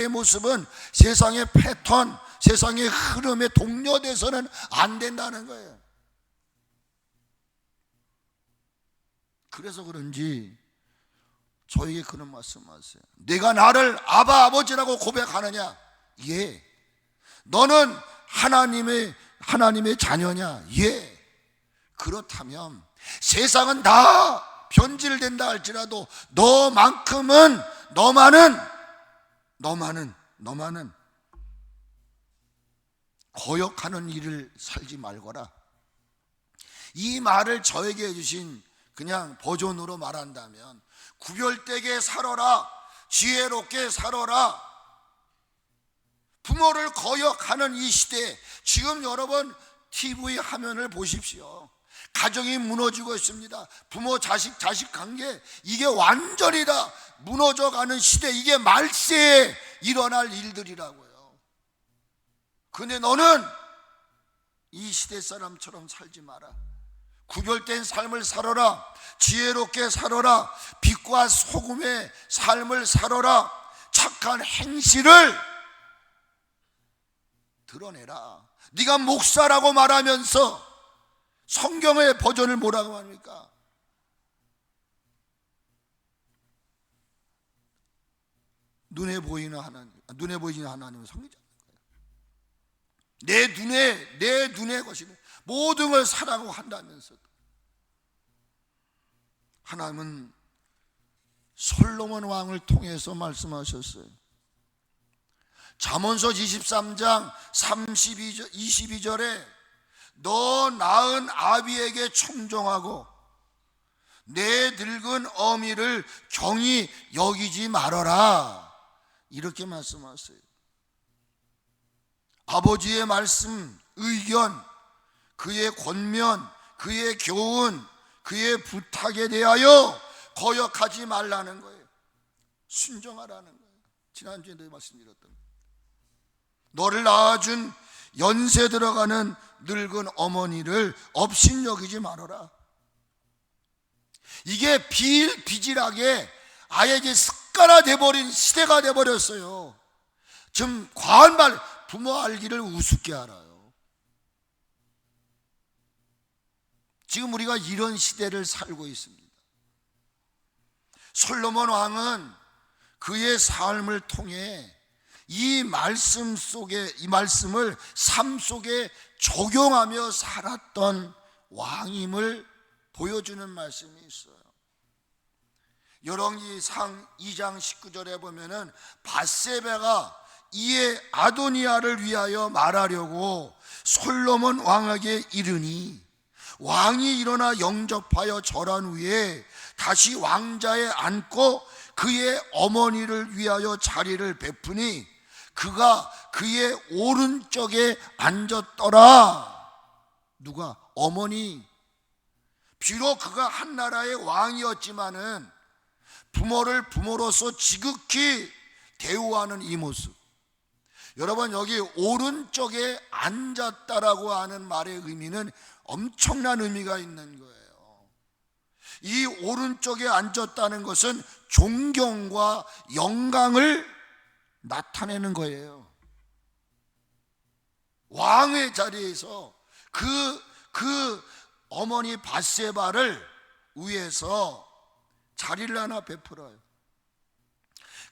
모습은 세상의 패턴, 세상의 흐름에 동료돼서는 안 된다는 거예요. 그래서 그런지 저에게 그런 말씀하세요. 내가 나를 아바 아버지라고 고백하느냐? 예. 너는 하나님의 자녀냐? 예. 그렇다면 세상은 다 변질된다 할지라도 너만은 거역하는 일을 살지 말거라. 이 말을 저에게 해주신 그냥 버전으로 말한다면, 구별되게 살아라, 지혜롭게 살아라. 부모를 거역하는 이 시대에 지금 여러분 TV 화면을 보십시오. 가정이 무너지고 있습니다. 부모 자식 관계, 이게 완전히 다 무너져가는 시대, 이게 말세에 일어날 일들이라고요. 근데 너는 이 시대 사람처럼 살지 마라. 구별된 삶을 살아라, 지혜롭게 살아라, 빛과 소금의 삶을 살아라, 착한 행실을 드러내라. 네가 목사라고 말하면서 성경의 버전을 뭐라고 합니까? 눈에 보이는 하나님은 섬기지 않는 거예요. 내 눈에 것이는 모든 걸 사라고 한다면서도. 하나님은 솔로몬 왕을 통해서 말씀하셨어요. 잠언서 23장 22절에 너 낳은 아비에게 청종하고 내 늙은 어미를 경히 여기지 말아라, 이렇게 말씀하세요. 아버지의 말씀, 의견, 그의 권면, 그의 교훈, 그의 부탁에 대하여 거역하지 말라는 거예요. 순종하라는 거예요. 지난주에도 말씀드렸던 거예요. 너를 낳아준 연세 들어가는 늙은 어머니를 업신여기지 말아라. 이게 비일비재하게 아예 이제 습관화돼 버린 시대가 돼 버렸어요. 좀 과한 말, 부모 알기를 우습게 알아요. 지금 우리가 이런 시대를 살고 있습니다. 솔로몬 왕은 그의 삶을 통해 이 말씀을 삶 속에 적용하며 살았던 왕임을 보여주는 말씀이 있어요. 열왕기상 2장 19절에 보면은 밧세바가 이에 아도니아를 위하여 말하려고 솔로몬 왕에게 이르니 왕이 일어나 영접하여 절한 후에 다시 왕자에 앉고 그의 어머니를 위하여 자리를 베푸니 그가 그의 오른쪽에 앉았더라. 누가? 어머니. 비록 그가 한 나라의 왕이었지만은 부모를 부모로서 지극히 대우하는 이 모습. 여러분, 여기 오른쪽에 앉았다라고 하는 말의 의미는 엄청난 의미가 있는 거예요. 이 오른쪽에 앉았다는 것은 존경과 영광을 나타내는 거예요. 왕의 자리에서 그 어머니 밧세바를 위해서 자리를 하나 베풀어요.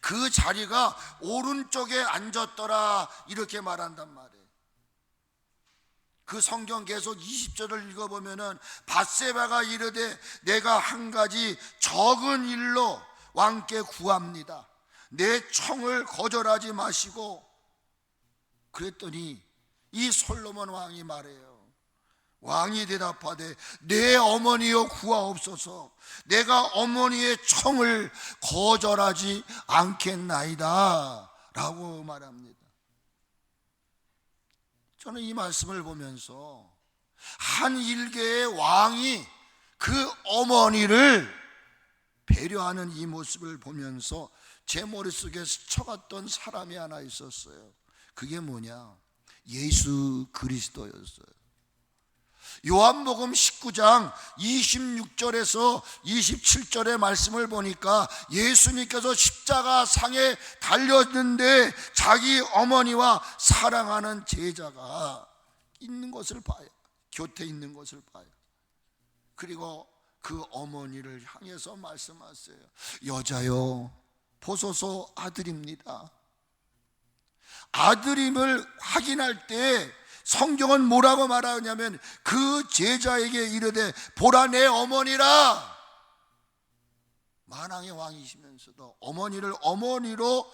그 자리가 오른쪽에 앉았더라, 이렇게 말한단 말이에요. 그 성경 계속 20절을 읽어보면은 밧세바가 이르되 내가 한 가지 적은 일로 왕께 구합니다. 내 청을 거절하지 마시고. 그랬더니 이 솔로몬 왕이 말해요. 왕이 대답하되 내 어머니여 구하옵소서. 내가 어머니의 청을 거절하지 않겠나이다 라고 말합니다. 저는 이 말씀을 보면서 한 일개의 왕이 그 어머니를 배려하는 이 모습을 보면서 제 머릿속에 스쳐갔던 사람이 하나 있었어요. 그게 뭐냐? 예수 그리스도였어요. 요한복음 19장 26절에서 27절의 말씀을 보니까 예수님께서 십자가 상에 달렸는데 자기 어머니와 사랑하는 제자가 있는 것을 봐요. 곁에 있는 것을 봐요. 그리고 그 어머니를 향해서 말씀하세요. 여자여, 보소서 아들입니다. 아들임을 확인할 때 성경은 뭐라고 말하냐면 그 제자에게 이르되 보라 내 어머니라. 만왕의 왕이시면서도 어머니를 어머니로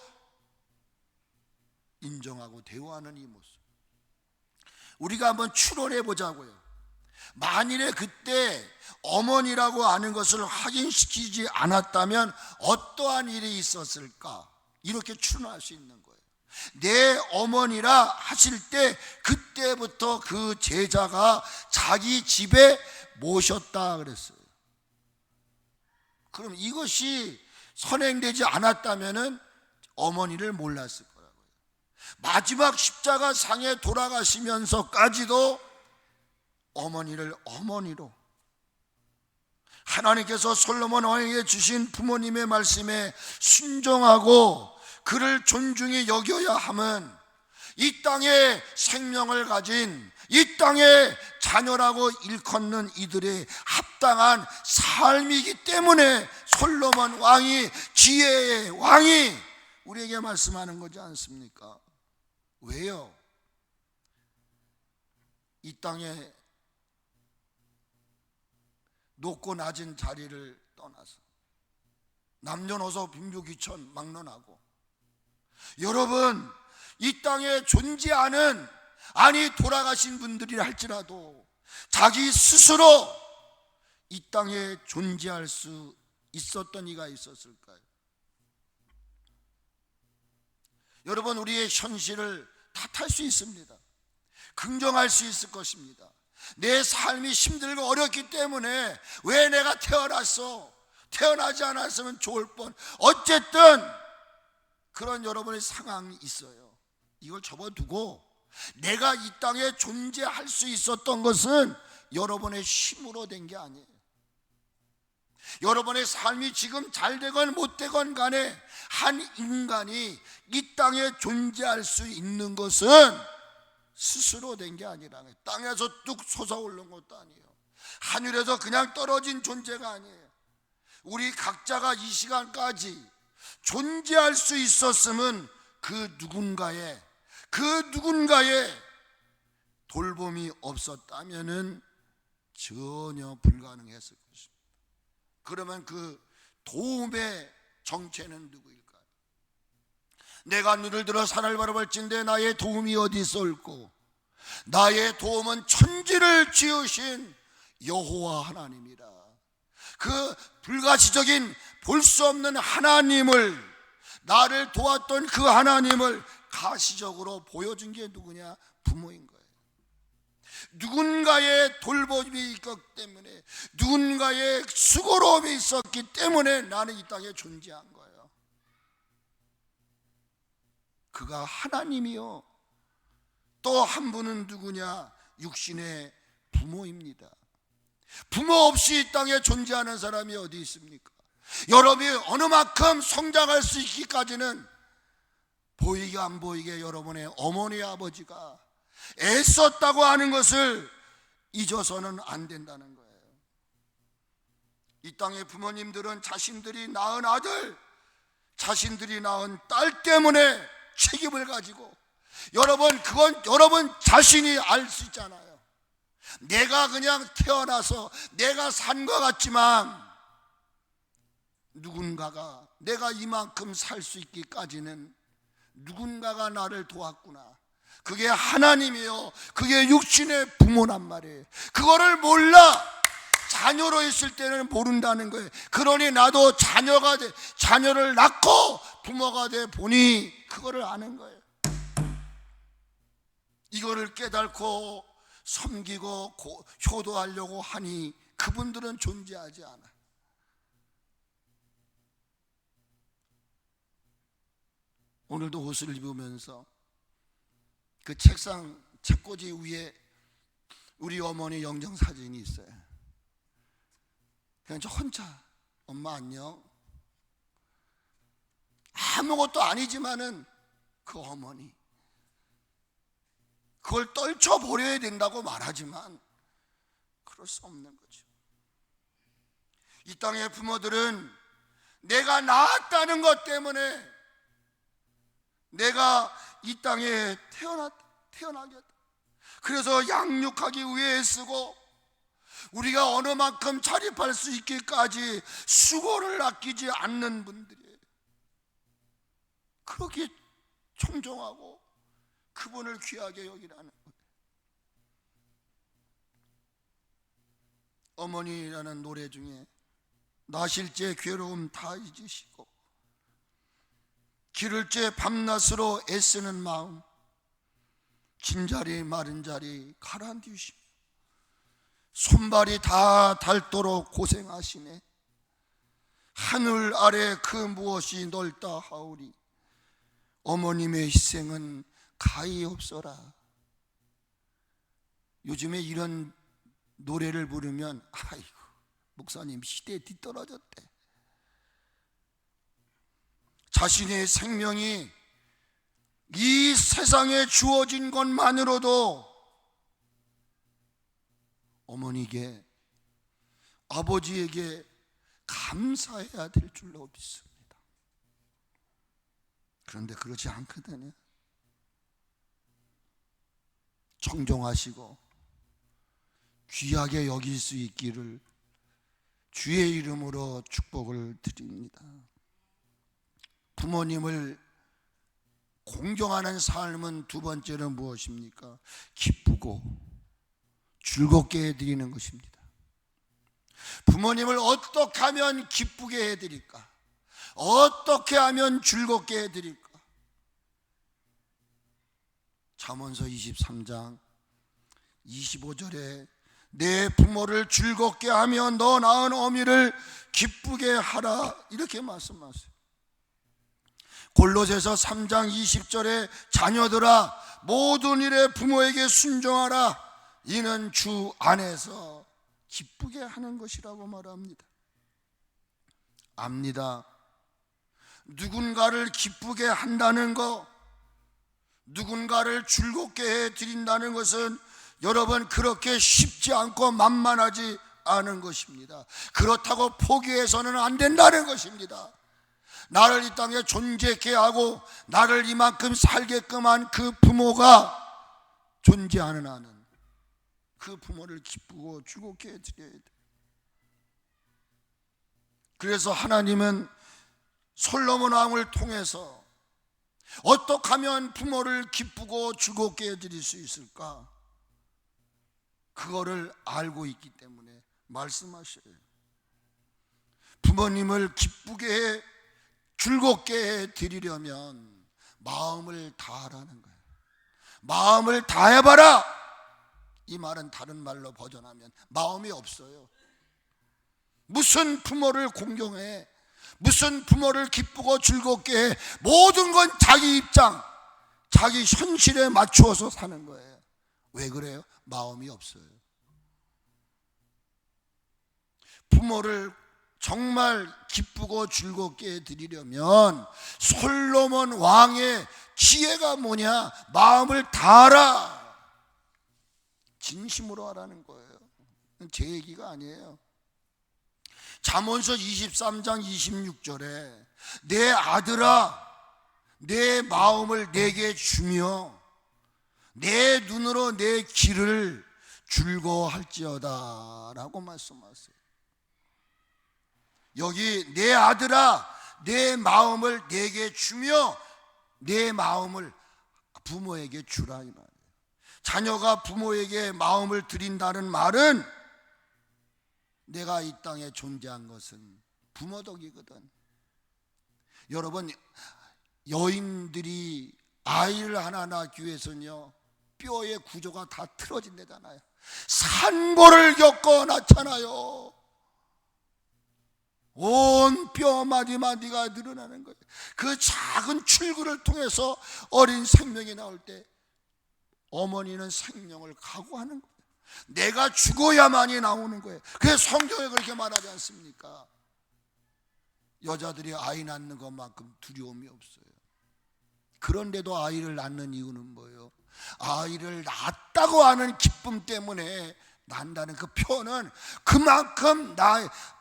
인정하고 대우하는 이 모습, 우리가 한번 추론해 보자고요. 만일에 그때 어머니라고 하는 것을 확인시키지 않았다면 어떠한 일이 있었을까? 이렇게 추론할 수 있는 거예요. 내 어머니라 하실 때 그때부터 그 제자가 자기 집에 모셨다 그랬어요. 그럼 이것이 선행되지 않았다면 어머니를 몰랐을 거라고요. 마지막 십자가 상에 돌아가시면서까지도 어머니를 어머니로, 하나님께서 솔로몬 왕에게 주신 부모님의 말씀에 순종하고 그를 존중히 여겨야 함은 이 땅에 생명을 가진, 이 땅에 자녀라고 일컫는 이들의 합당한 삶이기 때문에 솔로몬 왕이, 지혜의 왕이 우리에게 말씀하는 거지 않습니까? 왜요? 이 땅에 높고 낮은 자리를 떠나서 남녀노소 빈부귀천 막론하고, 여러분 이 땅에 존재하는, 아니 돌아가신 분들이라 할지라도 자기 스스로 이 땅에 존재할 수 있었던 이가 있었을까요? 여러분, 우리의 현실을 탓할 수 있습니다. 긍정할 수 있을 것입니다. 내 삶이 힘들고 어렵기 때문에 왜 내가 태어났어? 태어나지 않았으면 좋을 뻔. 어쨌든 그런 여러분의 상황이 있어요. 이걸 접어두고 내가 이 땅에 존재할 수 있었던 것은 여러분의 힘으로 된 게 아니에요. 여러분의 삶이 지금 잘 되건 못 되건 간에 한 인간이 이 땅에 존재할 수 있는 것은 스스로 된 게 아니라, 땅에서 뚝 솟아오른 것도 아니에요. 하늘에서 그냥 떨어진 존재가 아니에요. 우리 각자가 이 시간까지 존재할 수 있었으면 그 누군가의 돌봄이 없었다면은 전혀 불가능했을 것입니다. 그러면 그 도움의 정체는 누구일까요? 내가 눈을 들어 산을 바라볼진대 나의 도움이 어디 있을꼬? 나의 도움은 천지를 지으신 여호와 하나님이라. 그 불가시적인, 볼 수 없는 하나님을, 나를 도왔던 그 하나님을 가시적으로 보여준 게 누구냐? 부모인 거예요. 누군가의 돌봄이 있었기 때문에, 누군가의 수고로움이 있었기 때문에 나는 이 땅에 존재한 거예요. 그가 하나님이요, 또 한 분은 누구냐? 육신의 부모입니다. 부모 없이 이 땅에 존재하는 사람이 어디 있습니까? 여러분이 어느 만큼 성장할 수 있기까지는 보이게 안 보이게 여러분의 어머니 아버지가 애썼다고 하는 것을 잊어서는 안 된다는 거예요. 이 땅의 부모님들은 자신들이 낳은 아들, 자신들이 낳은 딸 때문에 책임을 가지고, 여러분 그건 여러분 자신이 알 수 있잖아요. 내가 그냥 태어나서 내가 산 것 같지만 누군가가, 내가 이만큼 살 수 있기까지는 누군가가 나를 도왔구나. 그게 하나님이요, 그게 육신의 부모란 말이에요. 그거를 몰라. 자녀로 있을 때는 모른다는 거예요. 그러니 나도 자녀를 낳고 부모가 돼 보니 그거를 아는 거예요. 이거를 깨닫고 섬기고 효도하려고 하니 그분들은 존재하지 않아. 오늘도 옷을 입으면서 그 책상 책꽂이 위에 우리 어머니 영정사진이 있어요. 그냥 저 혼자 엄마 안녕. 아무것도 아니지만은 그 어머니, 그걸 떨쳐버려야 된다고 말하지만 그럴 수 없는 거죠. 이 땅의 부모들은 내가 낳았다는 것 때문에 내가 이 땅에 태어나게 했다. 그래서 양육하기 위해 쓰고 우리가 어느 만큼 자립할 수 있기까지 수고를 아끼지 않는 분들이에요. 그렇게 존중하고 그분을 귀하게 여기라는 거예요. 어머니라는 노래 중에 나실 때 괴로움 다 잊으시고 기를 때 밤낮으로 애쓰는 마음, 긴 자리 마른 자리 가라앉히시며 손발이 다 닳도록 고생하시네. 하늘 아래 그 무엇이 넓다 하오리. 어머님의 희생은 가히 없어라. 요즘에 이런 노래를 부르면 아이고 목사님 시대에 뒤떨어졌대. 자신의 생명이 이 세상에 주어진 것만으로도 어머니에게, 아버지에게 감사해야 될 줄로 믿습니다. 그런데 그러지 않거든요. 청종하시고 귀하게 여길 수 있기를 주의 이름으로 축복을 드립니다. 부모님을 공경하는 삶은 두 번째는 무엇입니까? 기쁘고 즐겁게 해드리는 것입니다. 부모님을 어떻게 하면 기쁘게 해드릴까? 어떻게 하면 즐겁게 해드릴까? 잠언서 23장 25절에 내 부모를 즐겁게 하며 너 낳은 어미를 기쁘게 하라, 이렇게 말씀하세요. 골로새서 3장 20절에 자녀들아 모든 일에 부모에게 순종하라, 이는 주 안에서 기쁘게 하는 것이라고 말합니다. 압니다. 누군가를 기쁘게 한다는 것, 누군가를 즐겁게 해드린다는 것은 여러분 그렇게 쉽지 않고 만만하지 않은 것입니다. 그렇다고 포기해서는 안 된다는 것입니다. 나를 이 땅에 존재케 하고 나를 이만큼 살게끔 한 그 부모가 존재하는 한은 그 부모를 기쁘고 즐겁게 해드려야 돼. 그래서 하나님은 솔로몬 왕을 통해서 어떻게 하면 부모를 기쁘고 즐겁게 해드릴 수 있을까? 그거를 알고 있기 때문에 말씀하셔요. 부모님을 기쁘게 즐겁게 해드리려면 마음을 다하라는 거예요. 마음을 다해봐라. 이 말은 다른 말로 버전하면 마음이 없어요. 무슨 부모를 공경해, 무슨 부모를 기쁘고 즐겁게 해. 모든 건 자기 입장, 자기 현실에 맞추어서 사는 거예요. 왜 그래요? 마음이 없어요. 부모를 정말 기쁘고 즐겁게 해드리려면 솔로몬 왕의 지혜가 뭐냐? 마음을 다하라. 진심으로 하라는 거예요. 제 얘기가 아니에요. 잠언서 23장 26절에 내 아들아 내 마음을 내게 주며 내 눈으로 내 길을 즐거워할지어다 라고 말씀하세요. 여기 내 아들아 내 마음을 내게 주며 내 마음을 부모에게 주라 이 말이에요. 자녀가 부모에게 마음을 드린다는 말은 내가 이 땅에 존재한 것은 부모 덕이거든. 여러분 여인들이 아이를 하나 낳기 위해서는요 뼈의 구조가 다 틀어진다잖아요. 산고를 겪어 낳잖아요. 온 뼈 마디마디가 늘어나는 거예요. 그 작은 출구를 통해서 어린 생명이 나올 때 어머니는 생명을 각오하는 거예요. 내가 죽어야만이 나오는 거예요. 그래서 성경에 그렇게 말하지 않습니까? 여자들이 아이 낳는 것만큼 두려움이 없어요. 그런데도 아이를 낳는 이유는 뭐예요? 아이를 낳았다고 하는 기쁨 때문에 난다는 그 표현은 그만큼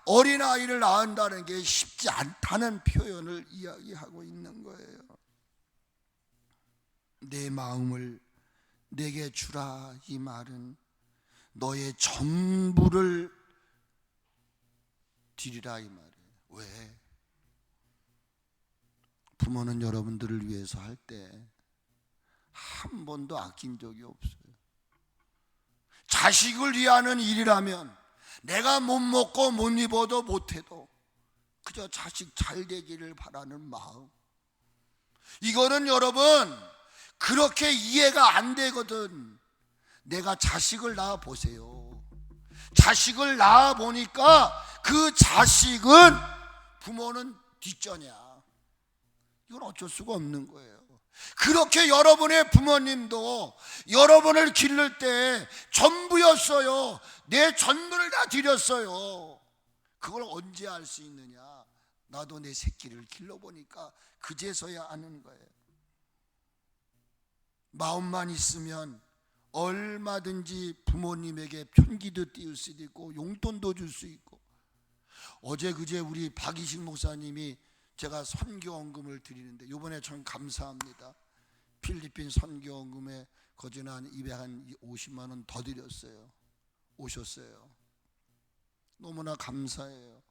어린아이를 낳는다는 게 쉽지 않다는 표현을 이야기하고 있는 거예요. 내 마음을 내게 주라, 이 말은 너의 전부를 드리라, 이 말이에요. 왜? 부모는 여러분들을 위해서 할 때 한 번도 아낀 적이 없어요. 자식을 위하는 일이라면 내가 못 먹고 못 입어도 못해도 그저 자식 잘 되기를 바라는 마음, 이거는 여러분 그렇게 이해가 안 되거든. 내가 자식을 낳아 보세요. 자식을 낳아 보니까 그 자식은 부모는 뒷전이야. 이건 어쩔 수가 없는 거예요. 그렇게 여러분의 부모님도 여러분을 기를 때 전부였어요. 내 전부를 다 드렸어요. 그걸 언제 알 수 있느냐? 나도 내 새끼를 길러보니까 그제서야 아는 거예요. 마음만 있으면 얼마든지 부모님에게 편기도 띄울 수도 있고 용돈도 줄 수 있고. 어제 그제 우리 박이식 목사님이 제가 선교원금을 드리는데 이번에 참 감사합니다. 필리핀 선교원금에 거진한 250만 원 더 드렸어요. 오셨어요. 너무나 감사해요.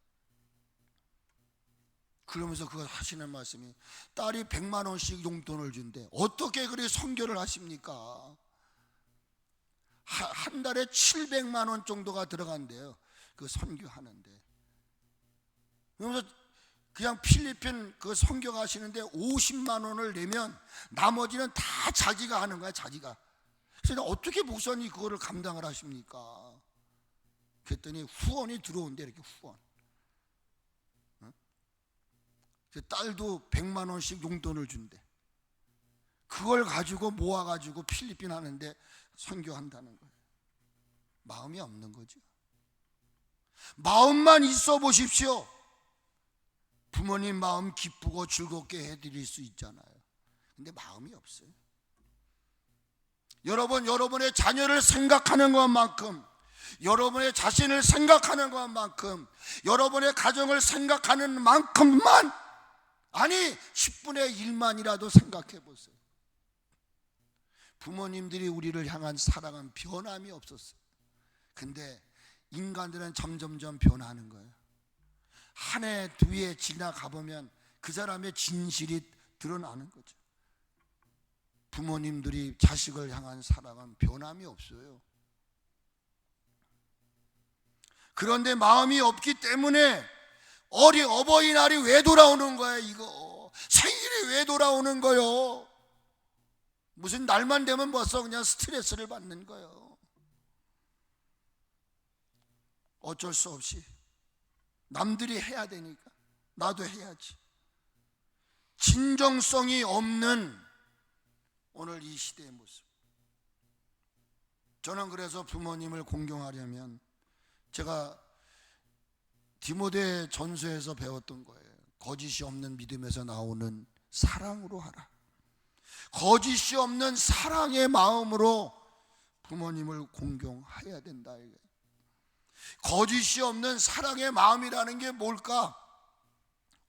그러면서 그거 하시는 말씀이 딸이 100만 원씩 용돈을 준대. 어떻게 그렇게 선교를 하십니까? 한 달에 700만 원 정도가 들어간대요. 그 선교하는데. 그러면서 그냥 필리핀 그 선교 가시는데 50만 원을 내면 나머지는 다 자기가 하는 거야, 자기가. 그래서 어떻게 목사님 그거를 감당을 하십니까? 그랬더니 후원이 들어온대, 이렇게 후원. 딸도 100만 원씩 용돈을 준대. 그걸 가지고 모아가지고 필리핀 하는데 선교한다는 거예요. 마음이 없는 거죠. 마음만 있어 보십시오. 부모님 마음 기쁘고 즐겁게 해드릴 수 있잖아요. 근데 마음이 없어요. 여러분, 여러분의 자녀를 생각하는 것만큼, 여러분의 자신을 생각하는 것만큼, 여러분의 가정을 생각하는 만큼만, 아니 10분의 1만이라도 생각해 보세요. 부모님들이 우리를 향한 사랑은 변함이 없었어요. 근데 인간들은 점점점 변하는 거예요. 한 해, 두 해 지나가 보면 그 사람의 진실이 드러나는 거죠. 부모님들이 자식을 향한 사랑은 변함이 없어요. 그런데 마음이 없기 때문에 어버이날이 왜 돌아오는 거야, 이거? 생일이 왜 돌아오는 거요? 무슨 날만 되면 벌써 그냥 스트레스를 받는 거예요. 어쩔 수 없이 남들이 해야 되니까 나도 해야지. 진정성이 없는 오늘 이 시대의 모습. 저는 그래서 부모님을 공경하려면 제가 디모데 전서에서 배웠던 거예요. 거짓이 없는 믿음에서 나오는 사랑으로 하라. 거짓이 없는 사랑의 마음으로 부모님을 공경해야 된다. 거짓이 없는 사랑의 마음이라는 게 뭘까?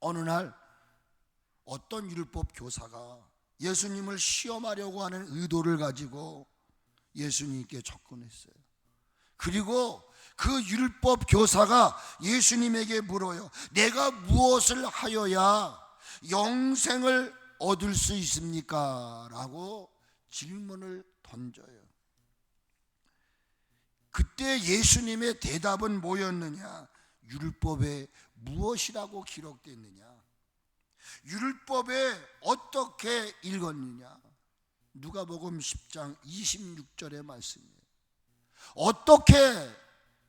어느 날 어떤 율법 교사가 예수님을 시험하려고 하는 의도를 가지고 예수님께 접근했어요. 그리고 그 율법 교사가 예수님에게 물어요. 내가 무엇을 하여야 영생을 얻을 수 있습니까? 라고 질문을 던져요. 그때 예수님의 대답은 뭐였느냐? 율법에 무엇이라고 기록되어 있느냐? 율법에 어떻게 읽었느냐? 누가복음 10장 26절의 말씀이에요. 어떻게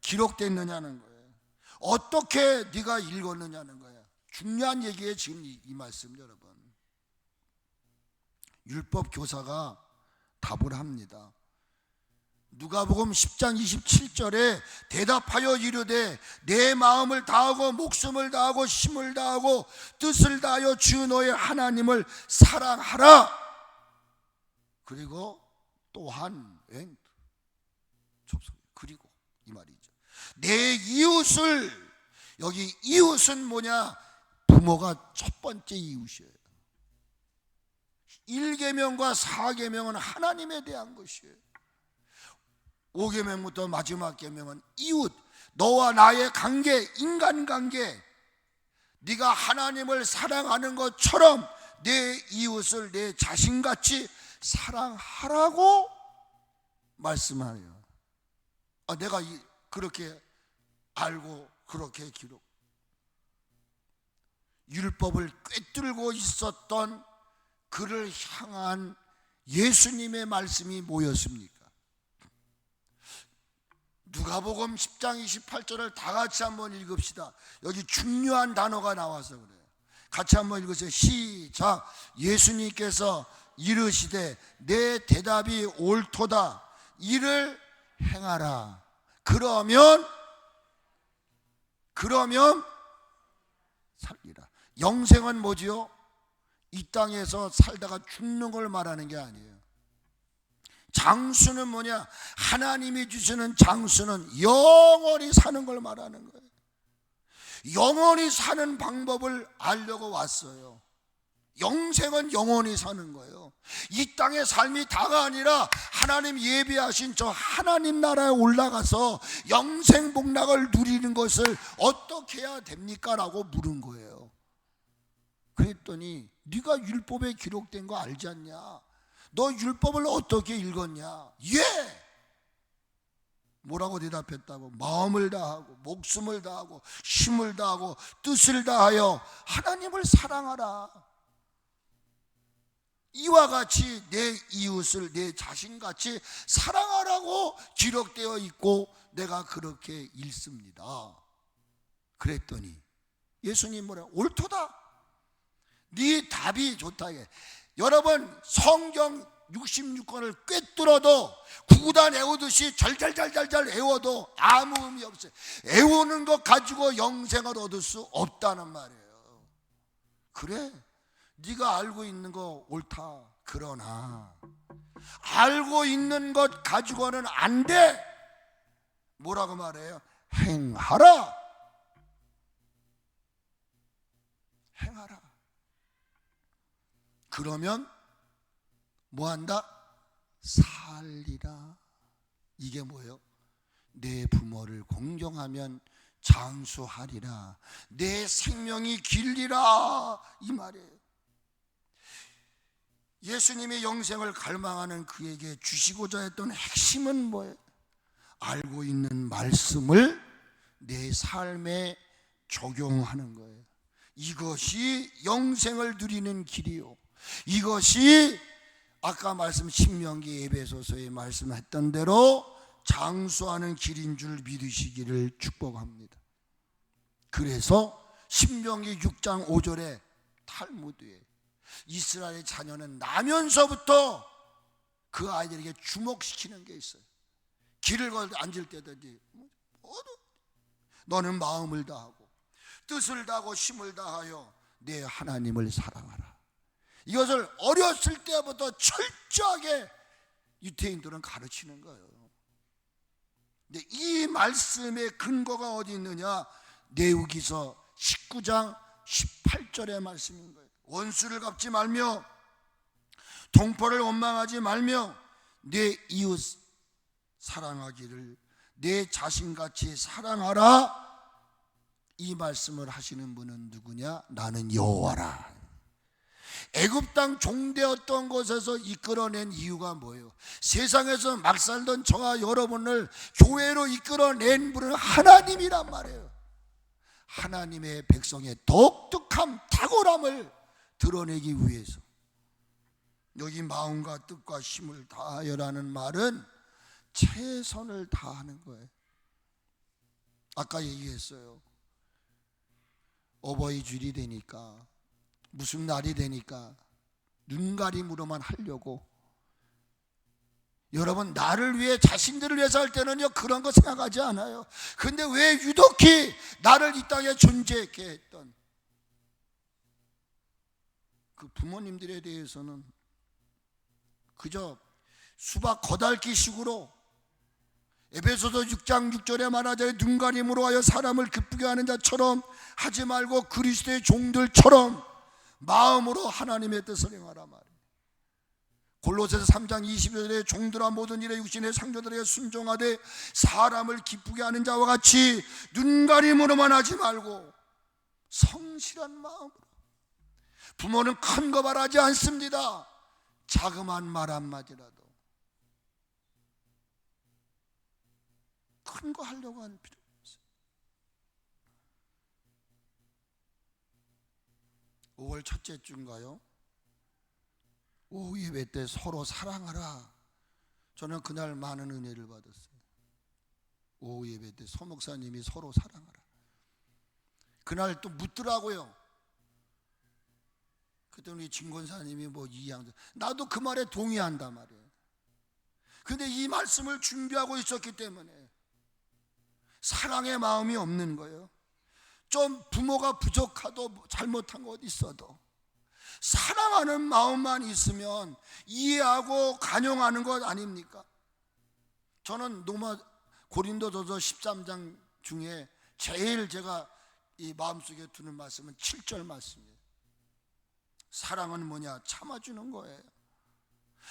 기록됐느냐는 거예요. 어떻게 네가 읽었느냐는 거예요. 중요한 얘기에 지금 이 말씀. 여러분, 율법 교사가 답을 합니다. 누가복음 10장 27절에 대답하여 이르되 내 마음을 다하고 목숨을 다하고 힘을 다하고 뜻을 다하여 주 너의 하나님을 사랑하라. 그리고 또한 그리고 이 말이죠. 내 이웃을, 여기 이웃은 뭐냐? 부모가 첫 번째 이웃이에요. 1계명과 4계명은 하나님에 대한 것이에요. 5계명부터 마지막 계명은 이웃, 너와 나의 관계, 인간관계. 네가 하나님을 사랑하는 것처럼 내 이웃을 내 자신같이 사랑하라고 말씀하네요. 내가 그렇게 알고 그렇게 기록, 율법을 꿰뚫고 있었던 그를 향한 예수님의 말씀이 뭐였습니까? 누가복음 10장 28절을 다 같이 한번 읽읍시다. 여기 중요한 단어가 나와서 그래요. 같이 한번 읽으세요. 시작. 예수님께서 이르시되 내 대답이 옳도다. 이를 행하라. 그러면 살리라. 영생은 뭐지요? 이 땅에서 살다가 죽는 걸 말하는 게 아니에요. 장수는 뭐냐? 하나님이 주시는 장수는 영원히 사는 걸 말하는 거예요. 영원히 사는 방법을 알려고 왔어요. 영생은 영원히 사는 거예요. 이 땅의 삶이 다가 아니라 하나님 예비하신 저 하나님 나라에 올라가서 영생 복락을 누리는 것을 어떻게 해야 됩니까? 라고 물은 거예요. 그랬더니 네가 율법에 기록된 거 알지 않냐? 너 율법을 어떻게 읽었냐? 예! 뭐라고 대답했다고? 마음을 다하고 목숨을 다하고 힘을 다하고 뜻을 다하여 하나님을 사랑하라. 이와 같이 내 이웃을 내 자신같이 사랑하라고 기록되어 있고 내가 그렇게 읽습니다. 그랬더니 예수님 뭐라? 옳도다. 네 답이 좋다. 여러분 성경 66권을 꿰뚫어도 구구단 애우듯이 절절절절절 애워도 아무 의미 없어요. 애우는 것 가지고 영생을 얻을 수 없다는 말이에요. 그래, 네가 알고 있는 거 옳다. 그러나 알고 있는 것 가지고는 안 돼. 뭐라고 말해요? 행하라. 행하라. 그러면 뭐한다? 살리라. 이게 뭐예요? 내 부모를 공경하면 장수하리라. 내 생명이 길리라. 이 말이에요. 예수님이 영생을 갈망하는 그에게 주시고자 했던 핵심은 뭐예요? 알고 있는 말씀을 내 삶에 적용하는 거예요. 이것이 영생을 누리는 길이요, 이것이 아까 말씀 신명기 에베소서에 말씀했던 대로 장수하는 길인 줄 믿으시기를 축복합니다. 그래서 신명기 6장 5절에 탈무드에 이스라엘의 자녀는 나면서부터 그 아이들에게 주목시키는 게 있어요. 길을 걸어 앉을 때든지 너는 마음을 다하고 뜻을 다하고 힘을 다하여 내 하나님을 사랑하라. 이것을 어렸을 때부터 철저하게 유태인들은 가르치는 거예요. 근데 이 말씀의 근거가 어디 있느냐? 레위기서 19장 18절의 말씀인 거예요. 원수를 갚지 말며 동포를 원망하지 말며 내 이웃 사랑하기를 내 자신같이 사랑하라. 이 말씀을 하시는 분은 누구냐? 나는 여호와라. 애굽 땅 종되었던 곳에서 이끌어낸 이유가 뭐예요? 세상에서 막 살던 저와 여러분을 교회로 이끌어낸 분은 하나님이란 말이에요. 하나님의 백성의 독특함, 탁월함을 드러내기 위해서. 여기 마음과 뜻과 힘을 다하여라는 말은 최선을 다하는 거예요. 아까 얘기했어요. 어버이줄이 되니까, 무슨 날이 되니까 눈가림으로만 하려고 여러분, 나를 위해, 자신들을 위해서 할 때는요 그런 거 생각하지 않아요. 근데 왜 유독히 나를 이 땅에 존재했게 했던 그 부모님들에 대해서는 그저 수박 거달기식으로 에베소서 6장 6절에 말하자에 눈가림으로 하여 사람을 기쁘게 하는 자처럼 하지 말고 그리스도의 종들처럼 마음으로 하나님의 뜻을 행하라 말이에요. 골로새서 3장 20절에 종들아 모든 일에 육신의 상조들에게 순종하되 사람을 기쁘게 하는 자와 같이 눈가림으로만 하지 말고 성실한 마음으로. 부모는 큰 거 바라지 않습니다. 자그마한 말 한마디라도 큰 거 하려고 하는 필요 없어요. 5월 첫째 주인가요? 오후 예배 때 서로 사랑하라. 저는 그날 많은 은혜를 받았어요. 오후 예배 때 서목사님이 서로 사랑하라. 그날 또 묻더라고요. 그랬더니 진권사님이 뭐 이양, 나도 그 말에 동의한단 말이에요. 근데 이 말씀을 준비하고 있었기 때문에 사랑의 마음이 없는 거예요. 좀 부모가 부족하도 잘못한 것 있어도 사랑하는 마음만 있으면 이해하고 간용하는 것 아닙니까? 저는 고린도전서 13장 중에 제일 제가 이 마음속에 두는 말씀은 7절 말씀이에요. 사랑은 뭐냐? 참아주는 거예요.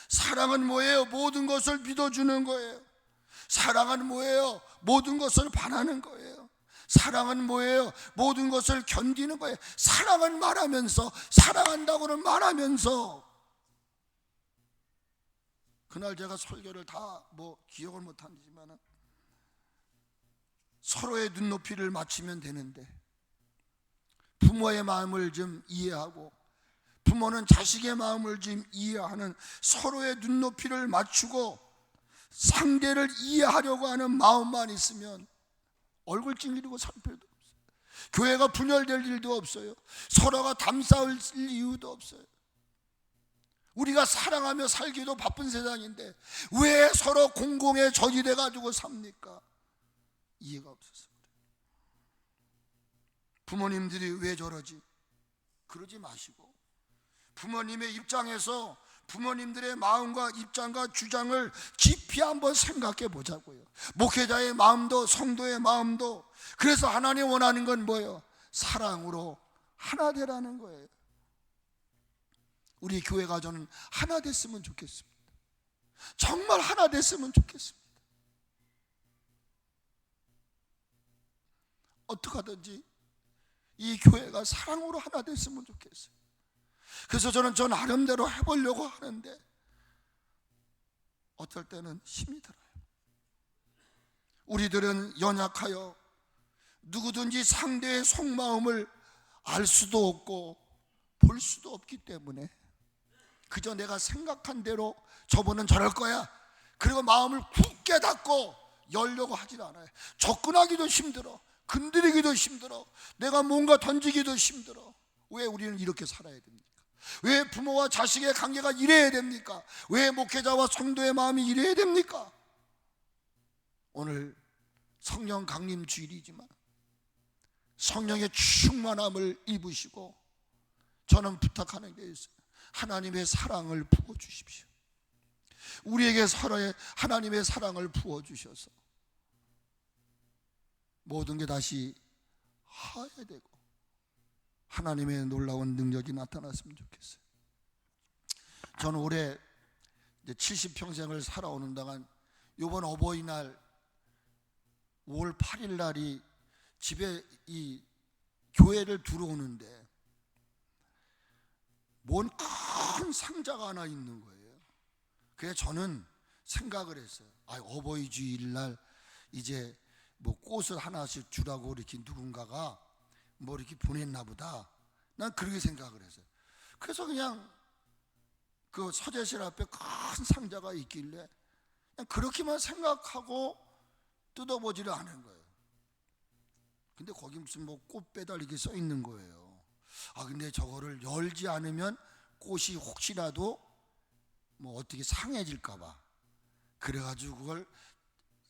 사랑은 뭐예요? 모든 것을 믿어주는 거예요. 사랑은 뭐예요? 모든 것을 바라는 거예요. 사랑은 뭐예요? 모든 것을 견디는 거예요. 사랑은 말하면서, 사랑한다고는 말하면서. 그날 제가 설교를 다 기억을 못하지만 서로의 눈높이를 맞추면 되는데, 부모의 마음을 좀 이해하고 부모는 자식의 마음을 좀 이해하는 서로의 눈높이를 맞추고 상대를 이해하려고 하는 마음만 있으면 얼굴 찡그리고 살 필요도 없어요. 교회가 분열될 일도 없어요. 서로가 담싸울 이유도 없어요. 우리가 사랑하며 살기도 바쁜 세상인데 왜 서로 공공의 적이 돼가지고 삽니까? 이해가 없어서 그래요. 부모님들이 왜 저러지? 그러지 마시고 부모님의 입장에서 부모님들의 마음과 입장과 주장을 깊이 한번 생각해 보자고요. 목회자의 마음도 성도의 마음도. 그래서 하나님 원하는 건 뭐예요? 사랑으로 하나 되라는 거예요. 우리 교회가 저는 하나 됐으면 좋겠습니다. 정말 하나 됐으면 좋겠습니다. 어떻게 하든지 이 교회가 사랑으로 하나 됐으면 좋겠어요. 그래서 저는 저 나름대로 해보려고 하는데 어떨 때는 힘이 들어요. 우리들은 연약하여 누구든지 상대의 속마음을 알 수도 없고 볼 수도 없기 때문에 그저 내가 생각한 대로 저분은 저럴 거야, 그리고 마음을 굳게 닫고 열려고 하질 않아요. 접근하기도 힘들어, 건드리기도 힘들어, 내가 뭔가 던지기도 힘들어. 왜 우리는 이렇게 살아야 됩니까? 왜 부모와 자식의 관계가 이래야 됩니까? 왜 목회자와 성도의 마음이 이래야 됩니까? 오늘 성령 강림 주일이지만 성령의 충만함을 입으시고 저는 부탁하는 게 있어요. 하나님의 사랑을 부어주십시오. 우리에게 서로의 하나님의 사랑을 부어주셔서 모든 게 다시 화해되고 하나님의 놀라운 능력이 나타났으면 좋겠어요. 저는 올해 70평생을 살아오는 동안 이번 어버이날 5월 8일 날이 집에 이 교회를 들어오는데 뭔 큰 상자가 하나 있는 거예요. 그래서 저는 생각을 했어요. 어버이 주일 날 이제 꽃을 하나씩 주라고 이렇게 누군가가 이렇게 보냈나 보다. 난 그렇게 생각을 했어요. 그래서 그냥 그 서재실 앞에 큰 상자가 있길래 그냥 그렇게만 생각하고 뜯어보지를 않은 거예요. 근데 거기 무슨 꽃배달 이렇게 써 있는 거예요. 근데 저거를 열지 않으면 꽃이 혹시라도 어떻게 상해질까 봐 그래가지고 그걸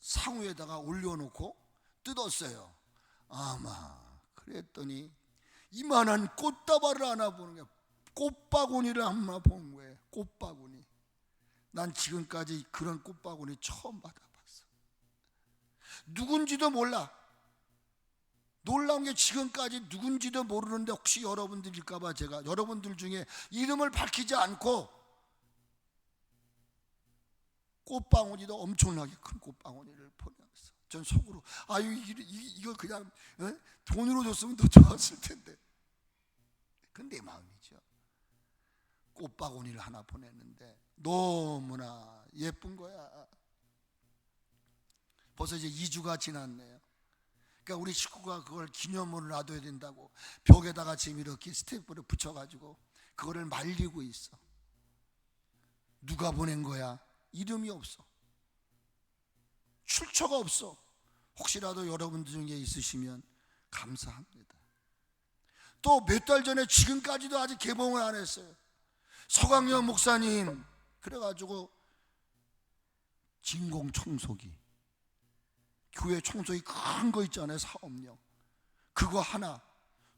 상우에다가 올려놓고 뜯었어요. 아마 그랬더니 이만한 꽃다발을 하나 보는 거야. 꽃바구니를 하나 본 거예요. 꽃바구니. 난 지금까지 그런 꽃바구니 처음 받아봤어. 누군지도 몰라. 놀라운 게 지금까지 누군지도 모르는데 혹시 여러분들일까봐 제가 여러분들 중에 이름을 밝히지 않고 꽃방울이도 엄청나게 큰 꽃방울이를 보내었어. 전 속으로 아유 이거 그냥 돈으로 줬으면 더 좋았을 텐데. 그건 내 마음이죠. 꽃바구니를 하나 보냈는데 너무나 예쁜 거야. 벌써 이제 2주가 지났네요. 그러니까 우리 식구가 그걸 기념으로 놔둬야 된다고 벽에다가 지금 이렇게 스탬프를 붙여가지고 그거를 말리고 있어. 누가 보낸 거야? 이름이 없어. 출처가 없어. 혹시라도 여러분들 중에 있으시면 감사합니다. 또 몇 달 전에 지금까지도 아직 개봉을 안 했어요. 서강영 목사님 그래가지고 진공 청소기, 교회 청소기 큰 거 있잖아요. 사업용 그거 하나,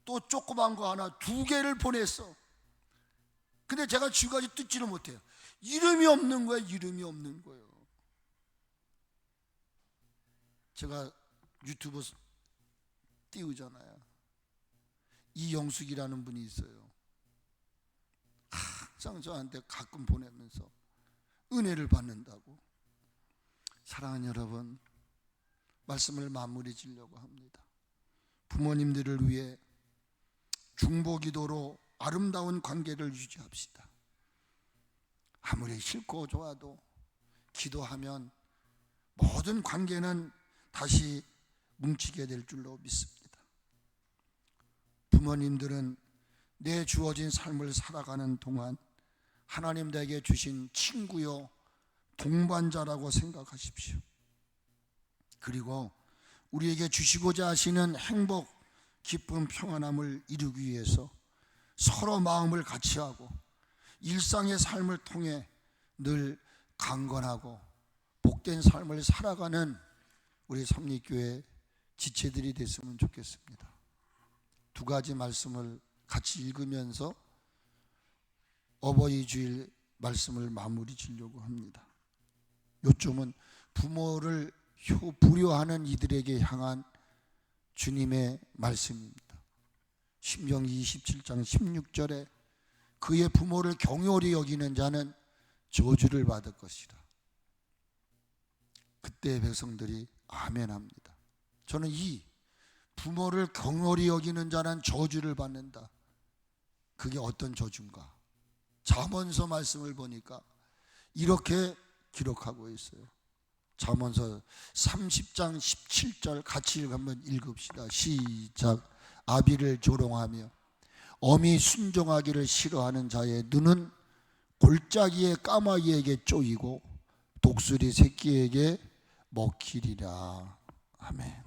또 조그만 거 하나, 2개를 보냈어. 근데 제가 지금까지 뜯지를 못해요. 이름이 없는 거예요. 이름이 없는 거예요. 제가 유튜브 띄우잖아요. 이영숙이라는 분이 있어요. 항상 저한테 가끔 보내면서 은혜를 받는다고. 사랑하는 여러분, 말씀을 마무리 지려고 합니다. 부모님들을 위해 중보기도로 아름다운 관계를 유지합시다. 아무리 싫고 좋아도 기도하면 모든 관계는 다시 뭉치게 될 줄로 믿습니다. 부모님들은 내 주어진 삶을 살아가는 동안 하나님 내게 주신 친구요 동반자라고 생각하십시오. 그리고 우리에게 주시고자 하시는 행복, 기쁨, 평안함을 이루기 위해서 서로 마음을 같이 하고 일상의 삶을 통해 늘 강건하고 복된 삶을 살아가는 우리 삼립교회 지체들이 됐으면 좋겠습니다. 2가지 말씀을 같이 읽으면서 어버이 주일 말씀을 마무리 지려고 합니다. 요점은 부모를 불효하는 이들에게 향한 주님의 말씀입니다. 신명기 27장 16절에 그의 부모를 경홀히 여기는 자는 저주를 받을 것이라. 그때 백성들이 아멘합니다. 저는 이 부모를 경홀히 여기는 자는 저주를 받는다. 그게 어떤 저주인가? 잠언서 말씀을 보니까 이렇게 기록하고 있어요. 잠언서 30장 17절 같이 한번 읽읍시다. 시작. 아비를 조롱하며 어미 순종하기를 싫어하는 자의 눈은 골짜기의 까마귀에게 쪼이고 독수리 새끼에게 먹히리라. 아멘.